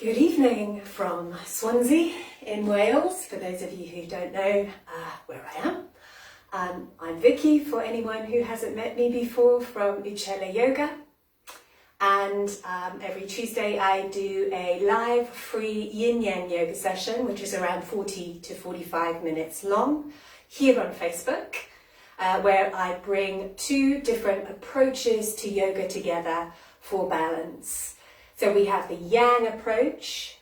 Good evening from Swansea in Wales, for those of you who don't know where I am. I'm Vicky, for anyone who hasn't met me before, from Yin Yang Yoga. And every Tuesday I do a live free Yin Yang Yoga session, which is around 40 to 45 minutes long, here on Facebook, where I bring two different approaches to yoga together for balance. So we have the Yang approach,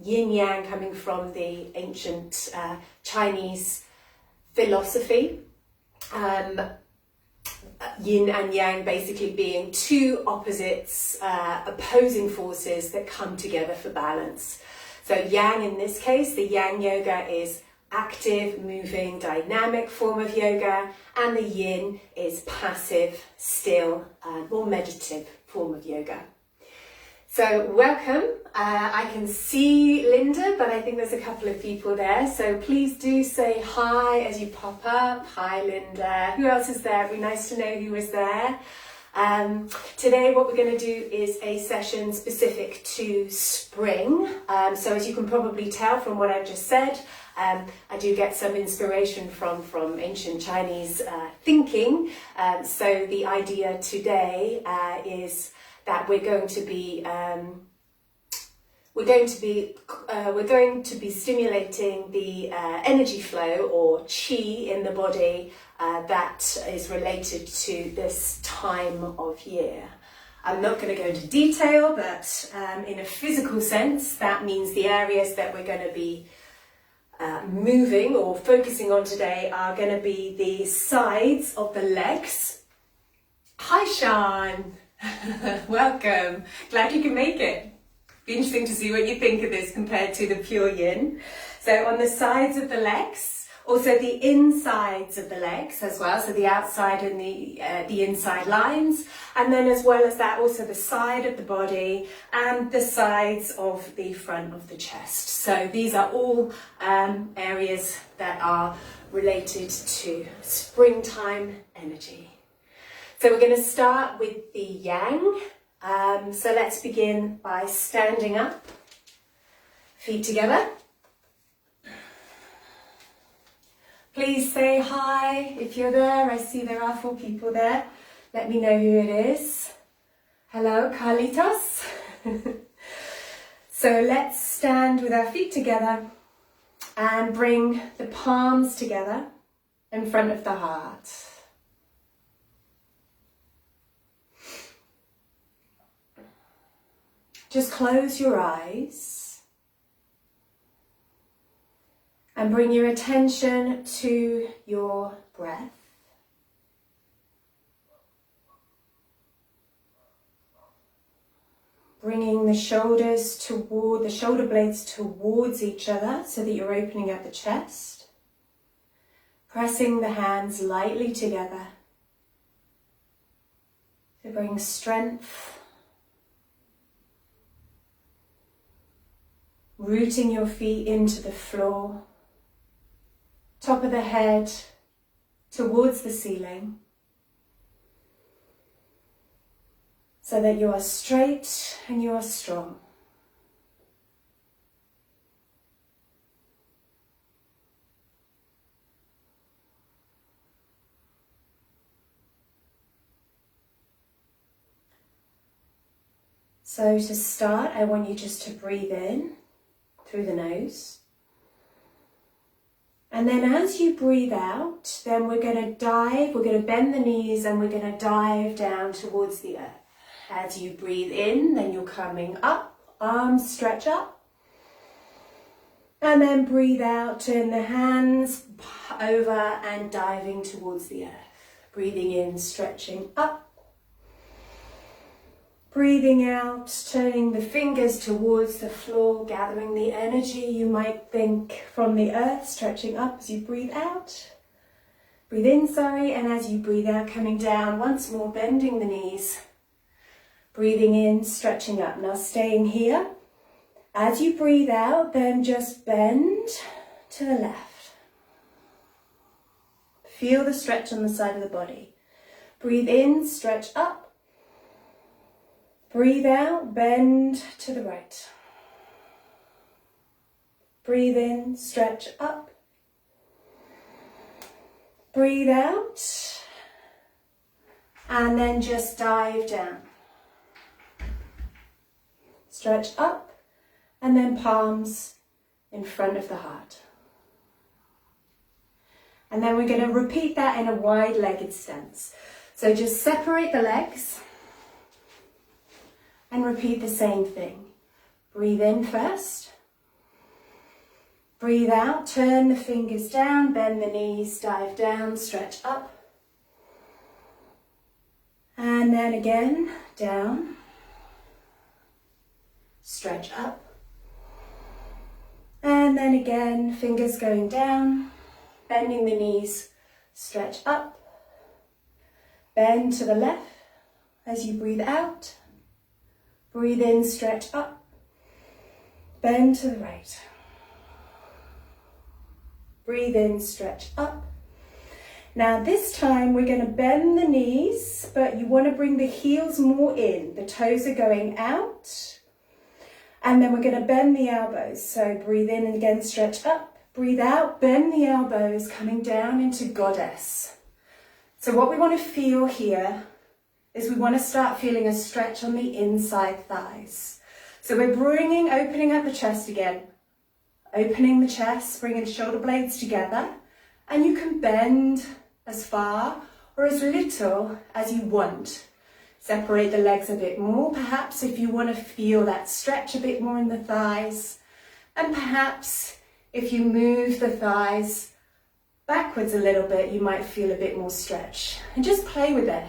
Yin Yang, coming from the ancient Chinese philosophy. Yin and Yang basically being two opposites, opposing forces that come together for balance. So Yang in this case, the Yang Yoga is active, moving, dynamic form of yoga, and the Yin is passive, still, more meditative form of yoga. So welcome. I can see Linda, but I think there's a couple of people there. So please do say hi as you pop up. Hi, Linda. Who else is there? It'd be nice to know who was there. Today what we're going to do is a session specific to spring. So as you can probably tell from what I've just said, I do get some inspiration from ancient Chinese thinking. So the idea today is that we're going to be stimulating the energy flow, or qi, in the body that is related to this time of year. I'm not going to go into detail, but in a physical sense, that means the areas that we're going to be moving or focusing on today are going to be the sides of the legs. Hi, Sean. Welcome. Glad you can make it. Be interesting to see what you think of this compared to the pure yin. So on the sides of the legs, also the insides of the legs as well, so the outside and the inside lines, and then as well as that also the side of the body and the sides of the front of the chest. So these are all areas that are related to springtime energy. So we're going to start with the Yang. So let's begin by standing up, feet together. Please say hi if you're there. I see there are 4 people there. Let me know who it is. Hello, Carlitos. So let's stand with our feet together and bring the palms together in front of the heart. Just close your eyes and bring your attention to your breath. Bringing the shoulder blades towards each other so that you're opening up the chest. Pressing the hands lightly together to bring strength. Rooting your feet into the floor, top of the head towards the ceiling, so that you are straight and you are strong. So to start, I want you just to breathe in through the nose. And then as you breathe out, then we're going to bend the knees and we're going to dive down towards the earth. As you breathe in, then you're coming up, arms stretch up. And then breathe out, turn the hands over and diving towards the earth. Breathing in, stretching up. Breathing out, turning the fingers towards the floor, gathering the energy you might think from the earth, stretching up as you breathe out. Breathe in, and as you breathe out, coming down once more, bending the knees. Breathing in, stretching up. Now staying here. As you breathe out, then just bend to the left. Feel the stretch on the side of the body. Breathe in, stretch up. Breathe out, bend to the right. Breathe in, stretch up. Breathe out. And then just dive down. Stretch up. And then palms in front of the heart. And then we're going to repeat that in a wide-legged stance. So just separate the legs and repeat the same thing. Breathe in first. Breathe out, turn the fingers down, bend the knees, dive down, stretch up. And then again, down. Stretch up. And then again, fingers going down, bending the knees, stretch up. Bend to the left as you breathe out. Breathe in, stretch up. Bend to the right. Breathe in, stretch up. Now this time we're going to bend the knees, but you want to bring the heels more in. The toes are going out. And then we're going to bend the elbows. So breathe in and again, stretch up. Breathe out, bend the elbows, coming down into goddess. So what we want to feel here is we want to start feeling a stretch on the inside thighs. So we're opening up the chest again. Opening the chest, bringing the shoulder blades together, and you can bend as far or as little as you want. Separate the legs a bit more, perhaps if you want to feel that stretch a bit more in the thighs, and perhaps if you move the thighs backwards a little bit, you might feel a bit more stretch. And just play with it.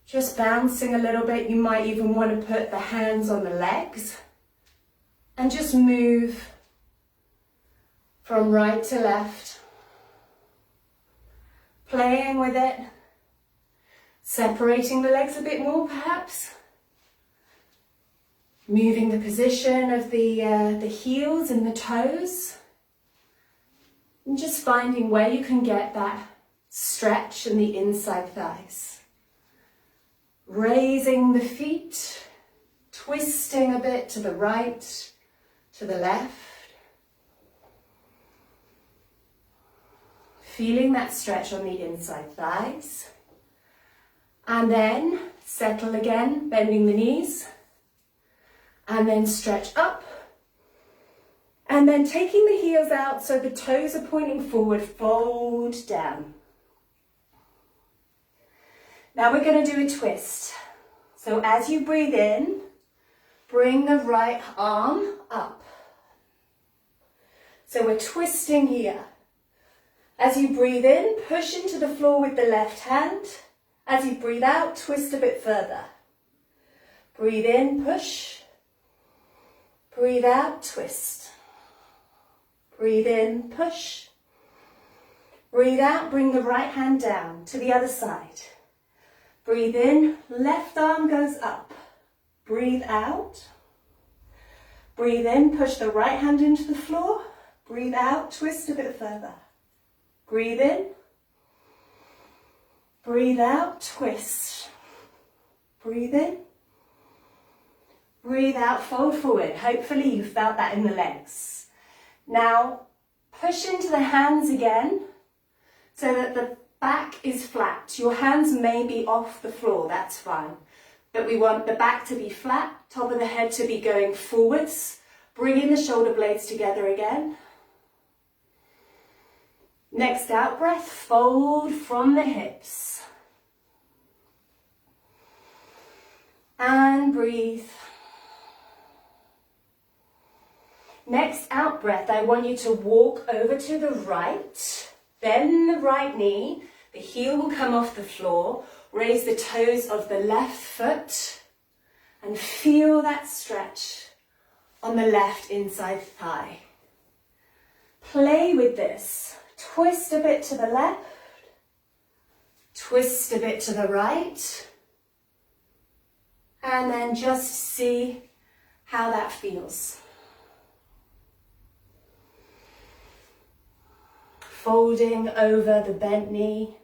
Just bouncing a little bit. You might even want to put the hands on the legs and just move from right to left, playing with it, separating the legs a bit more perhaps, moving the position of the heels and the toes, and just finding where you can get that stretch in the inside thighs. Raising the feet, twisting a bit to the right, to the left. Feeling that stretch on the inside thighs. And then settle again, bending the knees. And then stretch up. And then taking the heels out so the toes are pointing forward, fold down. Now we're going to do a twist. So as you breathe in, bring the right arm up. So we're twisting here. As you breathe in, push into the floor with the left hand. As you breathe out, twist a bit further. Breathe in, push. Breathe out, twist. Breathe in, push. Breathe out, bring the right hand down to the other side. Breathe in, left arm goes up. Breathe out. Breathe in, push the right hand into the floor. Breathe out, twist a bit further. Breathe in. Breathe out, twist. Breathe in. Breathe out, fold forward. Hopefully you felt that in the legs. Now push into the hands again so that the back is flat. Your hands may be off the floor, that's fine. But we want the back to be flat, top of the head to be going forwards. Bringing the shoulder blades together again. Next out breath, fold from the hips. And breathe. Next out breath, I want you to walk over to the right, bend the right knee, the heel will come off the floor, raise the toes of the left foot, and feel that stretch on the left inside thigh. Play with this. Twist a bit to the left, twist a bit to the right, and then just see how that feels. Folding over the bent knee,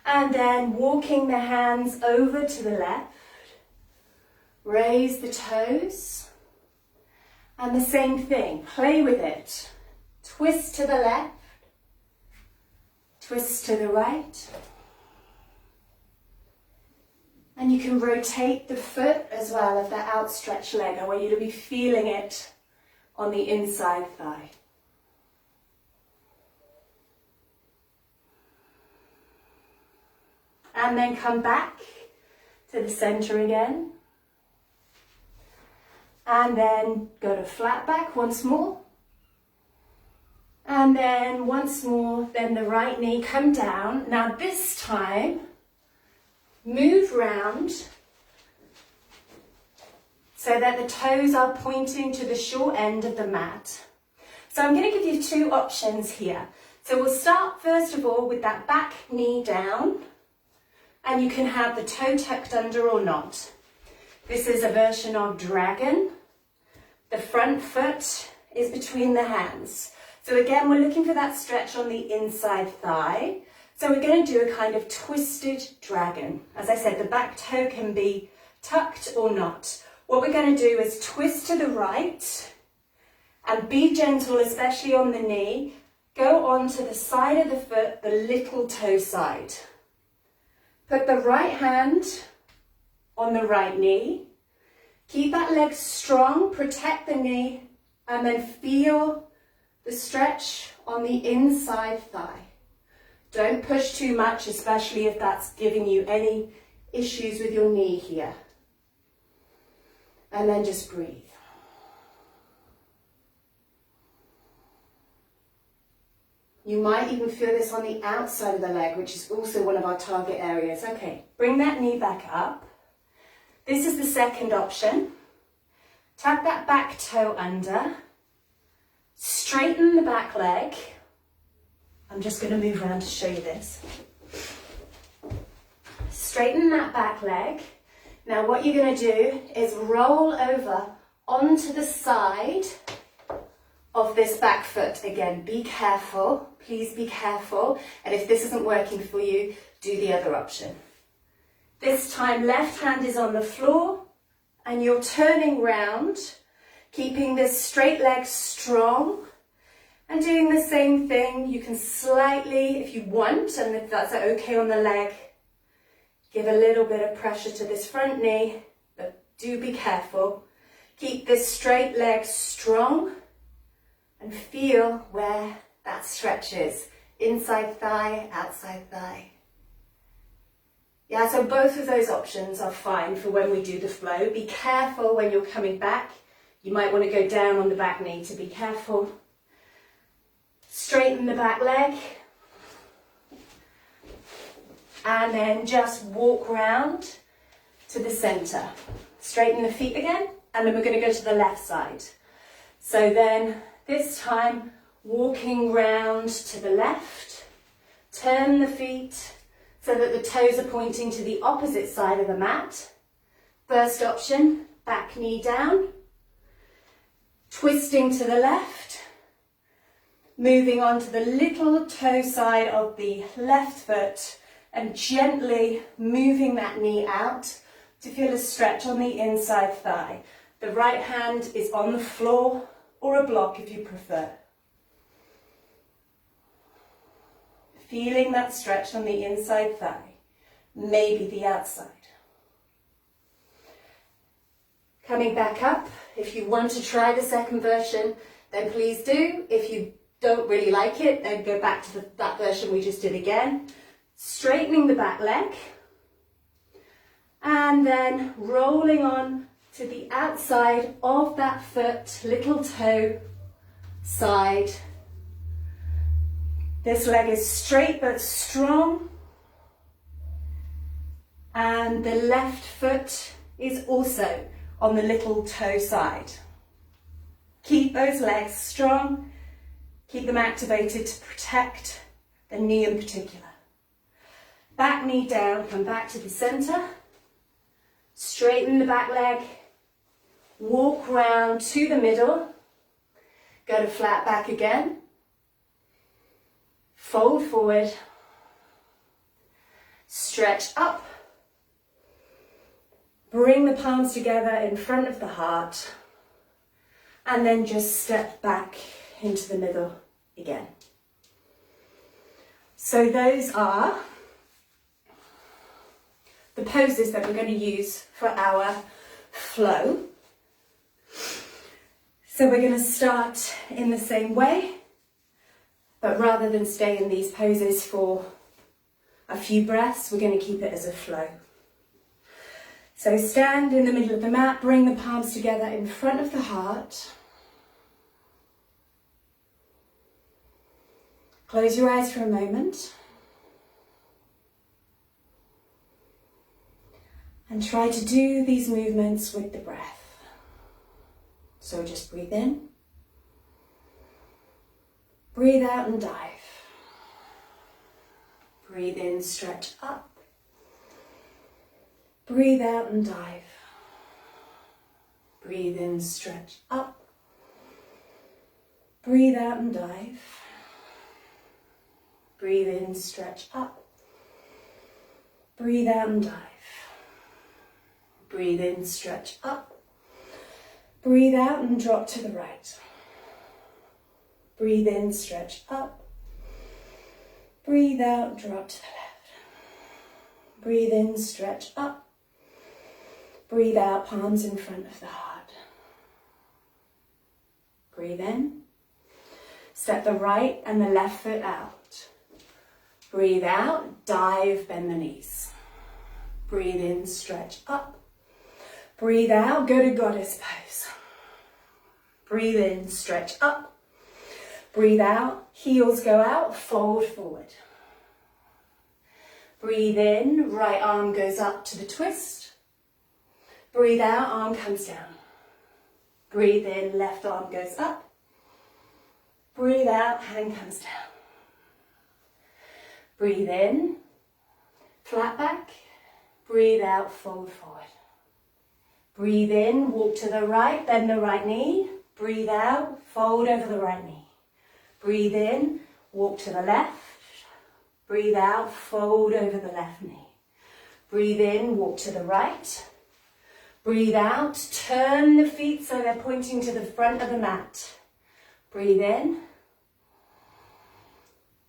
and then walking the hands over to the left, raise the toes, And the same thing, play with it. Twist to the left, twist to the right. And you can rotate the foot as well of that outstretched leg. I want you to be feeling it on the inside thigh. And then come back to the center again. And then go to flat back once more. And then once more, then the right knee, come down. Now this time, move round so that the toes are pointing to the short end of the mat. So I'm going to give you two options here. So we'll start first of all with that back knee down, and you can have the toe tucked under or not. This is a version of dragon. The front foot is between the hands. So again, we're looking for that stretch on the inside thigh. So we're going to do a kind of twisted dragon. As I said, the back toe can be tucked or not. What we're going to do is twist to the right and be gentle, especially on the knee. Go onto the side of the foot, the little toe side. Put the right hand on the right knee. Keep that leg strong, protect the knee, and then feel the stretch on the inside thigh. Don't push too much, especially if that's giving you any issues with your knee here. And then just breathe. You might even feel this on the outside of the leg, which is also one of our target areas. Okay, bring that knee back up. This is the second option. Tuck that back toe under. Straighten the back leg. I'm just going to move around to show you this. Straighten that back leg. Now what you're going to do is roll over onto the side of this back foot. Again, be careful. Please be careful. And if this isn't working for you, do the other option. This time, left hand is on the floor and you're turning round, keeping this straight leg strong and doing the same thing. You can slightly, if you want, and if that's okay on the leg, give a little bit of pressure to this front knee, but do be careful. Keep this straight leg strong and feel where that stretch is. Inside thigh, outside thigh. Yeah, so both of those options are fine for when we do the flow. Be careful when you're coming back. You might want to go down on the back knee to be careful. Straighten the back leg. And then just walk round to the center. Straighten the feet again, and then we're going to go to the left side. So then, this time, walking round to the left. Turn the feet so that the toes are pointing to the opposite side of the mat. First option, back knee down. Twisting to the left. Moving on to the little toe side of the left foot and gently moving that knee out to feel a stretch on the inside thigh. The right hand is on the floor or a block if you prefer. Feeling that stretch on the inside thigh, maybe the outside. Coming back up, if you want to try the second version, then please do. If you don't really like it, then go back to that version we just did again. Straightening the back leg, and then rolling on to the outside of that foot, little toe side. This leg is straight but strong, and the left foot is also on the little toe side. Keep those legs strong, keep them activated to protect the knee in particular. Back knee down, come back to the center, straighten the back leg, walk round to the middle, go to flat back again. Fold forward, stretch up, bring the palms together in front of the heart, and then just step back into the middle again. So those are the poses that we're going to use for our flow. So we're going to start in the same way, but rather than stay in these poses for a few breaths, we're going to keep it as a flow. So stand in the middle of the mat, bring the palms together in front of the heart. Close your eyes for a moment. And try to do these movements with the breath. So just breathe in. Breathe out and dive. Breathe in, stretch up. Breathe out and dive. Breathe in, stretch up. Breathe out and dive. Breathe in, stretch up. Breathe out and dive. Breathe in, stretch up. Breathe out and drop to the right. Breathe in, stretch up. Breathe out, drop to the left. Breathe in, stretch up. Breathe out, palms in front of the heart. Breathe in. Step the right and the left foot out. Breathe out, dive, bend the knees. Breathe in, stretch up. Breathe out, go to goddess pose. Breathe in, stretch up. Breathe out, heels go out, fold forward. Breathe in, right arm goes up to the twist. Breathe out, arm comes down. Breathe in, left arm goes up. Breathe out, hand comes down. Breathe in, flat back. Breathe out, fold forward. Breathe in, walk to the right, bend the right knee. Breathe out, fold over the right knee. Breathe in, walk to the left. Breathe out, fold over the left knee. Breathe in, walk to the right. Breathe out, turn the feet so they're pointing to the front of the mat. Breathe in.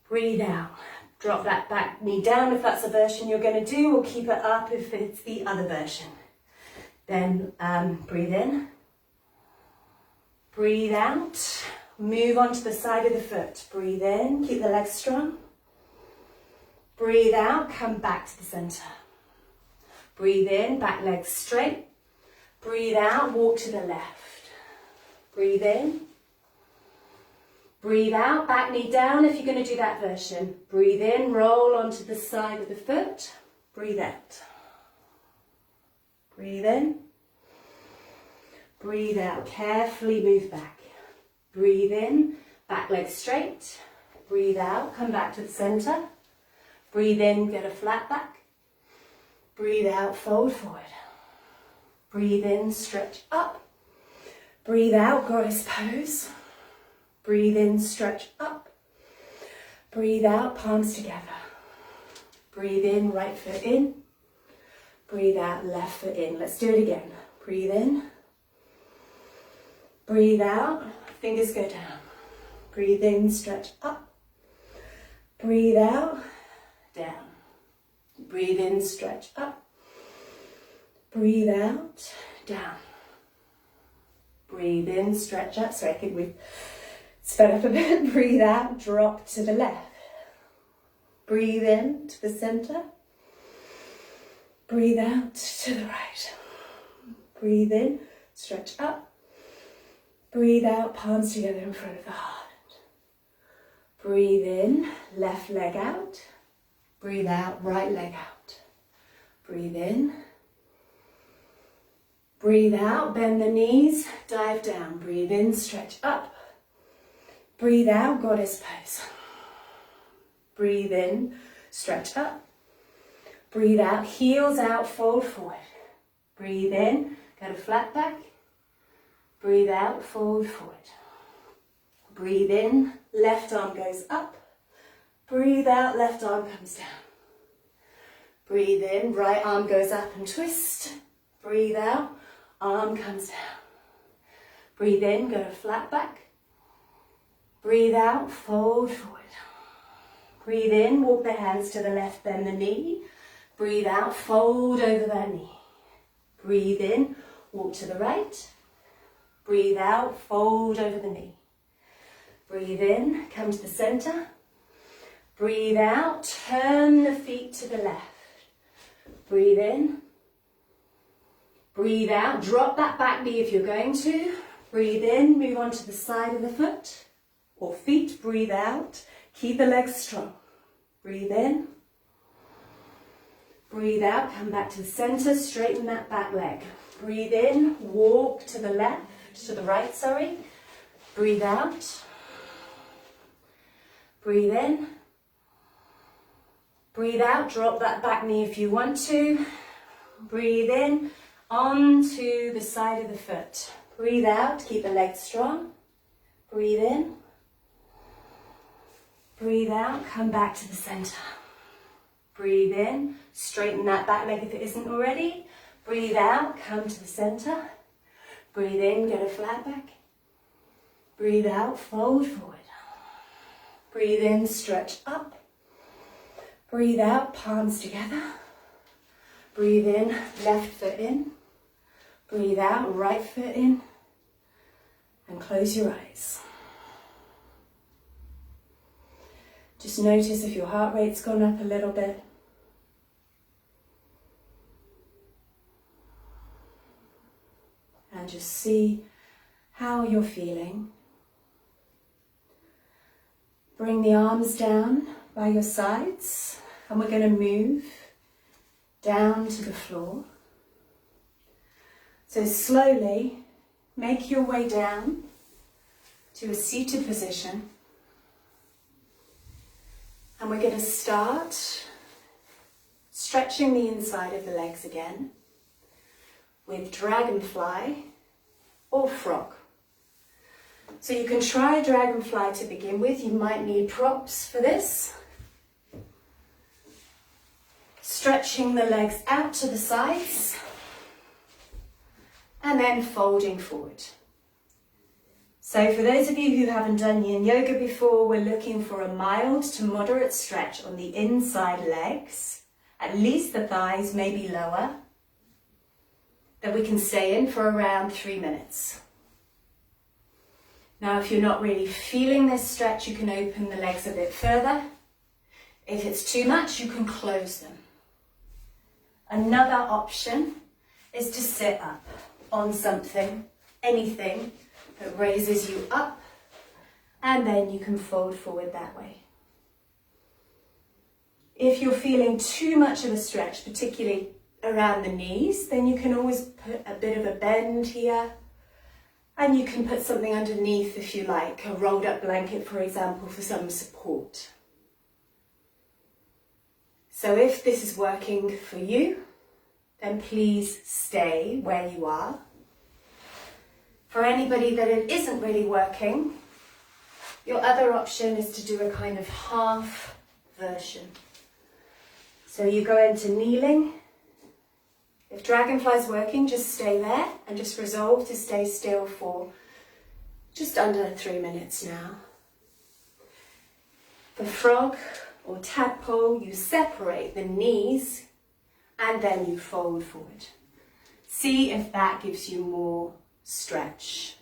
Breathe out. Drop that back knee down if that's the version you're going to do, or keep it up if it's the other version. Then breathe in. Breathe out. Move onto the side of the foot. Breathe in, keep the legs strong. Breathe out, come back to the center. Breathe in, back legs straight. Breathe out, walk to the left. Breathe in. Breathe out, back knee down if you're going to do that version. Breathe in, roll onto the side of the foot. Breathe out. Breathe in. Breathe out, carefully move back. Breathe in, back leg straight. Breathe out, come back to the center. Breathe in, get a flat back. Breathe out, fold forward. Breathe in, stretch up. Breathe out, goddess pose. Breathe in, stretch up. Breathe out, palms together. Breathe in, right foot in. Breathe out, left foot in. Let's do it again. Breathe in. Breathe out, fingers go down. Breathe in, stretch up. Breathe out, down. Breathe in, stretch up. Breathe out, down. Breathe in, stretch up. So I think we've sped up a bit. Breathe out, drop to the left. Breathe in to the center. Breathe out to the right. Breathe in, stretch up. Breathe out, palms together in front of the heart. Breathe in, left leg out. Breathe out, right leg out. Breathe in. Breathe out, bend the knees, dive down. Breathe in, stretch up. Breathe out, goddess pose. Breathe in, stretch up. Breathe out, heels out, fold forward. Breathe in, go to flat back. Breathe out, fold forward. Breathe in, left arm goes up. Breathe out, left arm comes down. Breathe in, right arm goes up and twist. Breathe out, arm comes down. Breathe in, go flat back. Breathe out, fold forward. Breathe in, walk the hands to the left, bend the knee. Breathe out, fold over that knee. Breathe in, walk to the right. Breathe out, fold over the knee. Breathe in, come to the center. Breathe out, turn the feet to the left. Breathe in. Breathe out, drop that back knee if you're going to. Breathe in, move on to the side of the foot or feet. Breathe out, keep the legs strong. Breathe in. Breathe out, come back to the center, straighten that back leg. Breathe in, walk to the left, to the right, sorry. Breathe out. Breathe in. Breathe out, drop that back knee if you want to. Breathe in, onto the side of the foot. Breathe out, keep the legs strong. Breathe in. Breathe out, come back to the center. Breathe in, straighten that back leg if it isn't already. Breathe out, come to the center. Breathe in, get a flat back. Breathe out, fold forward. Breathe in, stretch up. Breathe out, palms together. Breathe in, left foot in. Breathe out, right foot in. And close your eyes. Just notice if your heart rate's gone up a little bit. And just see how you're feeling. Bring the arms down by your sides, and we're going to move down to the floor. So slowly make your way down to a seated position. And we're going to start stretching the inside of the legs again with dragonfly or frog. So you can try dragonfly to begin with. You might need props for this. Stretching the legs out to the sides and then folding forward. So for those of you who haven't done Yin Yoga before, we're looking for a mild to moderate stretch on the inside legs, at least the thighs, maybe lower, that we can stay in for around 3 minutes. Now, if you're not really feeling this stretch, you can open the legs a bit further. If it's too much, you can close them. Another option is to sit up on something, anything that raises you up, and then you can fold forward that way. If you're feeling too much of a stretch, particularly around the knees, then you can always put a bit of a bend here. And you can put something underneath if you like, a rolled up blanket, for example, for some support. So if this is working for you, then please stay where you are. For anybody that it isn't really working, your other option is to do a kind of half version. So you go into kneeling. If dragonfly's working, just stay there and just resolve to stay still for just under 3 minutes now. For frog or tadpole, you separate the knees and then you fold forward. See if that gives you more stretch.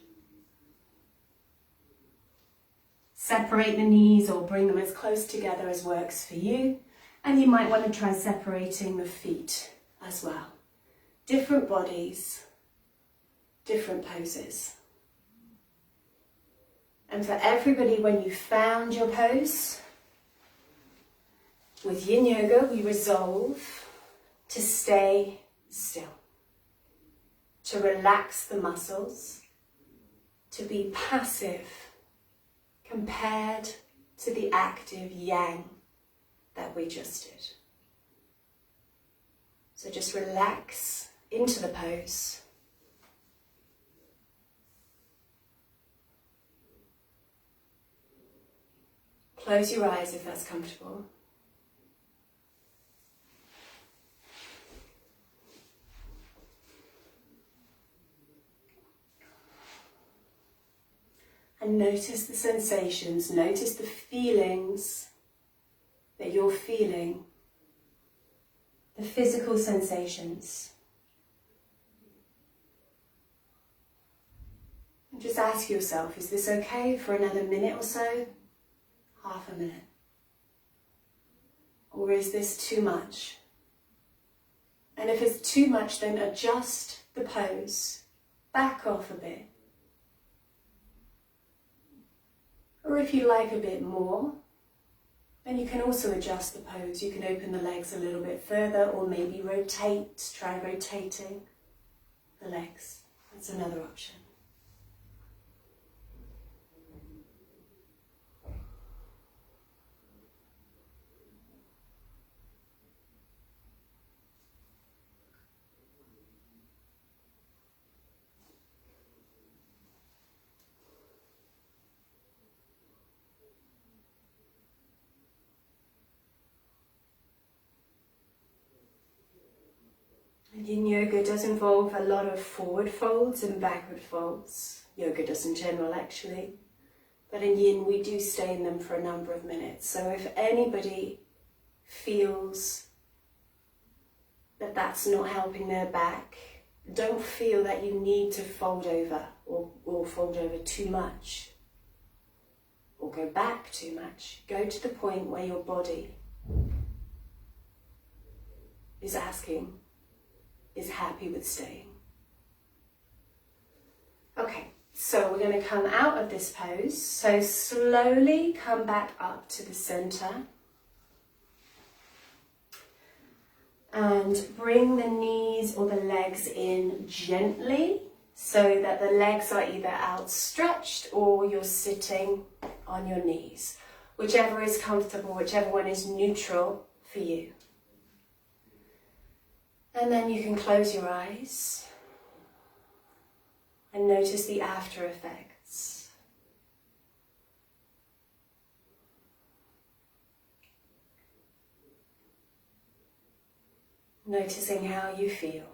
Separate the knees or bring them as close together as works for you. And you might want to try separating the feet as well. Different bodies, different poses. And for everybody, when you found your pose, with Yin Yoga, we resolve to stay still, to relax the muscles, to be passive compared to the active Yang that we just did. So just relax into the pose. Close your eyes if that's comfortable. And notice the sensations, notice the feelings that you're feeling, the physical sensations. And just ask yourself, is this okay for another minute or so? Half a minute. Or is this too much? And if it's too much, then adjust the pose. Back off a bit. Or if you like a bit more, then you can also adjust the pose. You can open the legs a little bit further, or maybe rotate. Try rotating the legs. That's another option. Yin Yoga does involve a lot of forward folds and backward folds. Yoga does in general, actually. But in Yin, we do stay in them for a number of minutes. So if anybody feels that that's not helping their back, don't feel that you need to fold over or fold over too much or go back too much. Go to the point where your body is asking, is happy with staying. Okay, so we're going to come out of this pose. So slowly come back up to the center. And bring the knees or the legs in gently so that the legs are either outstretched or you're sitting on your knees. Whichever is comfortable, whichever one is neutral for you. And then you can close your eyes and notice the after effects. Noticing how you feel.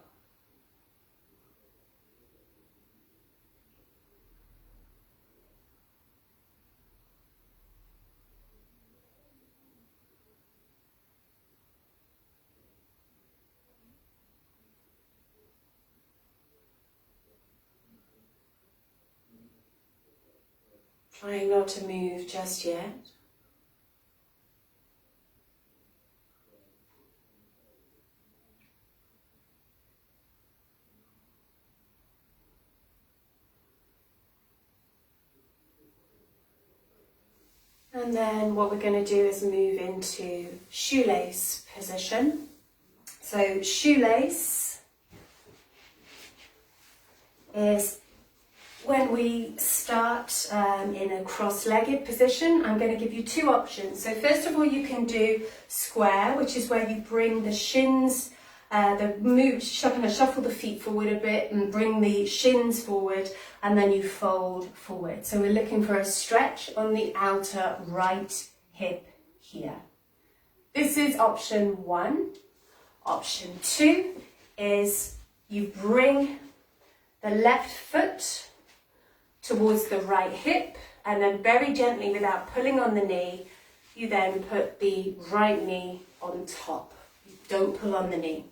Trying not to move just yet. And then what we're going to do is move into shoelace position. So shoelace is when we start in a cross-legged position. I'm going to give you two options. So first of all, you can do square, which is where you bring the shins, shuffle the feet forward a bit and bring the shins forward, and then you fold forward. So we're looking for a stretch on the outer right hip here. This is option one. Option two is you bring the left foot towards the right hip, and then very gently, without pulling on the knee, you then put the right knee on top. You don't pull on the knee.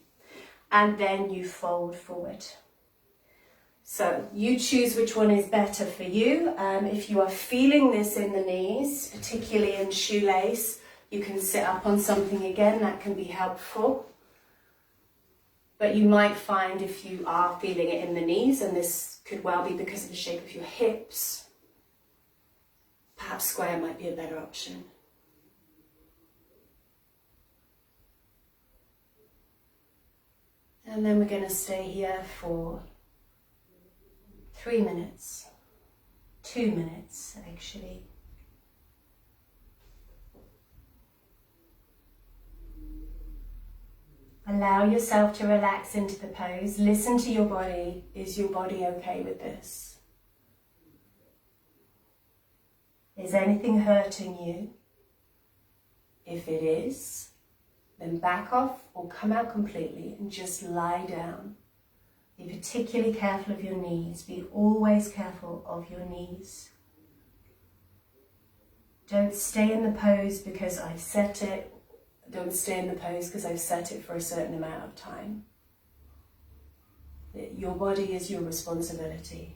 And then you fold forward. So you choose which one is better for you. If you are feeling this in the knees, particularly in shoelace, you can sit up on something again. That can be helpful. But you might find if you are feeling it in the knees, and this could well be because of the shape of your hips, perhaps square might be a better option. And then we're going to stay here for 3 minutes, 2 minutes actually. Allow yourself to relax into the pose. Listen to your body. Is your body okay with this? Is anything hurting you? If it is, then back off or come out completely and just lie down. Be particularly careful of your knees. Be always careful of your knees. Don't stay in the pose because I set it. Don't stay in the pose because I've set it for a certain amount of time. Your body is your responsibility.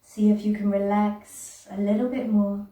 See if you can relax a little bit more.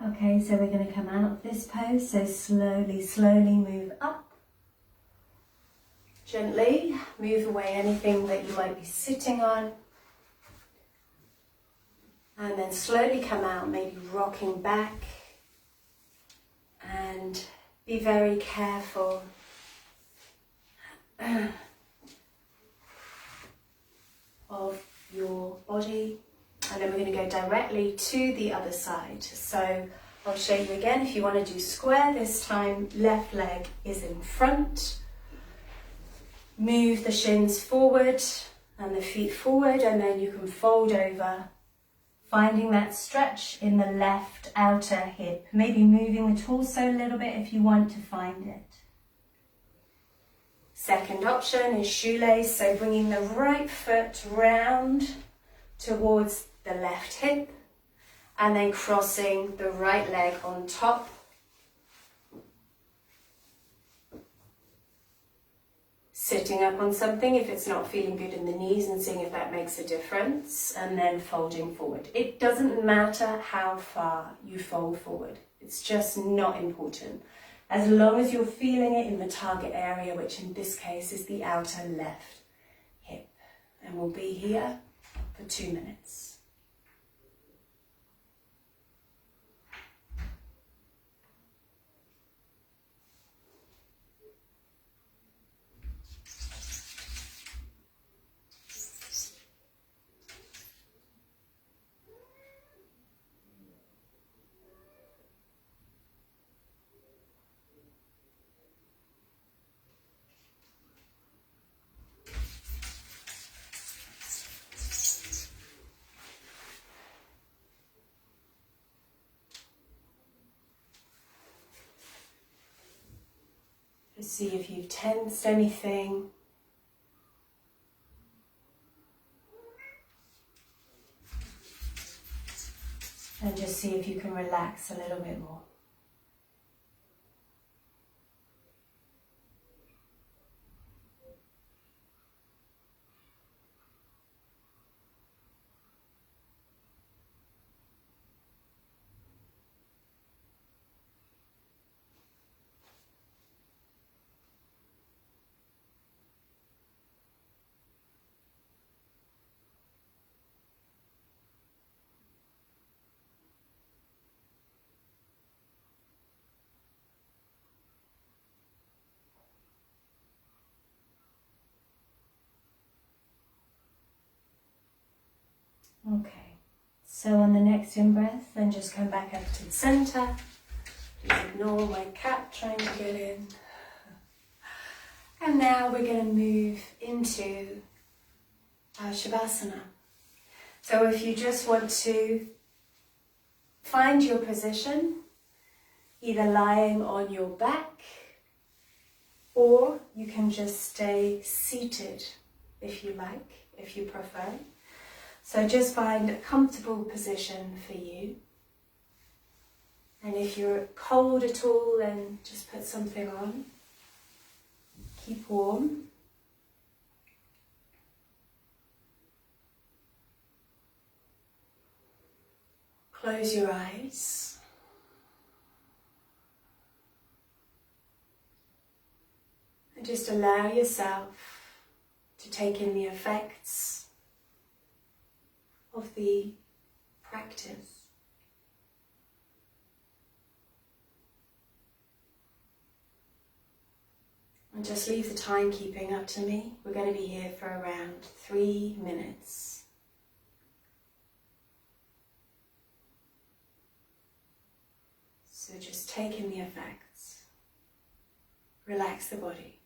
Okay, so we're going to come out of this pose, so slowly move up. Gently move away anything that you might be sitting on. And then slowly come out, maybe rocking back. And be very careful of your body. And then we're going to go directly to the other side. So I'll show you again. If you want to do square this time, left leg is in front. Move the shins forward and the feet forward, and then you can fold over, finding that stretch in the left outer hip. Maybe moving the torso a little bit if you want to find it. Second option is shoelace, so bringing the right foot round towards the left hip and then crossing the right leg on top. Sitting up on something if it's not feeling good in the knees and seeing if that makes a difference, and then folding forward. It doesn't matter how far you fold forward. It's just not important. As long as you're feeling it in the target area, which in this case is the outer left hip. And we'll be here for 2 minutes. See if you've tensed anything. And just see if you can relax a little bit more. Okay, so on the next in-breath, then just come back up to the center. Just ignore my cat trying to get in. And now we're going to move into our Shavasana. So if you just want to find your position, either lying on your back, or you can just stay seated if you like, if you prefer. So just find a comfortable position for you. And if you're cold at all, then just put something on. Keep warm. Close your eyes. And just allow yourself to take in the effects of the practice. And just leave the timekeeping up to me. We're going to be here for around 3 minutes. So just take in the effects. Relax the body.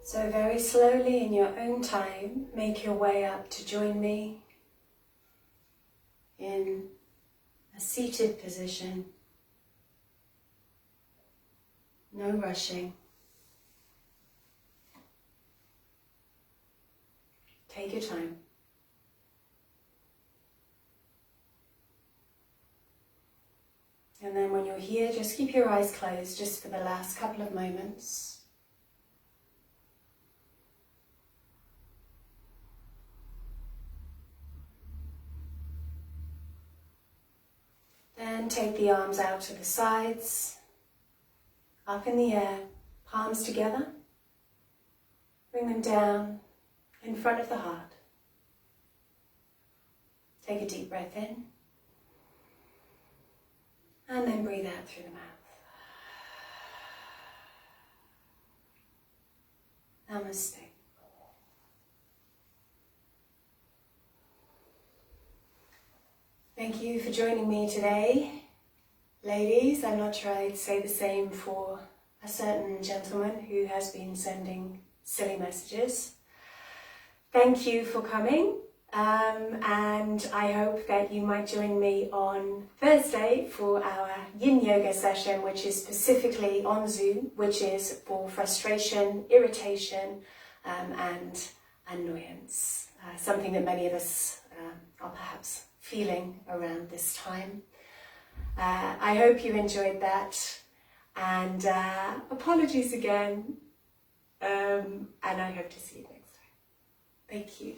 So very slowly in your own time, make your way up to join me in a seated position. No rushing. Take your time. And then when you're here, just keep your eyes closed just for the last couple of moments. Then take the arms out to the sides, up in the air, palms together. Bring them down in front of the heart. Take a deep breath in. And then breathe out through the mouth. Namaste. Thank you for joining me today. Ladies, I'm not sure I'd say the same for a certain gentleman who has been sending silly messages. Thank you for coming, and I hope that you might join me on Thursday for our Yin Yoga session, which is specifically on Zoom, which is for frustration, irritation, and annoyance, something that many of us are perhaps feeling around this time. I hope you enjoyed that, and apologies again, and I hope to see you next time. Thank you.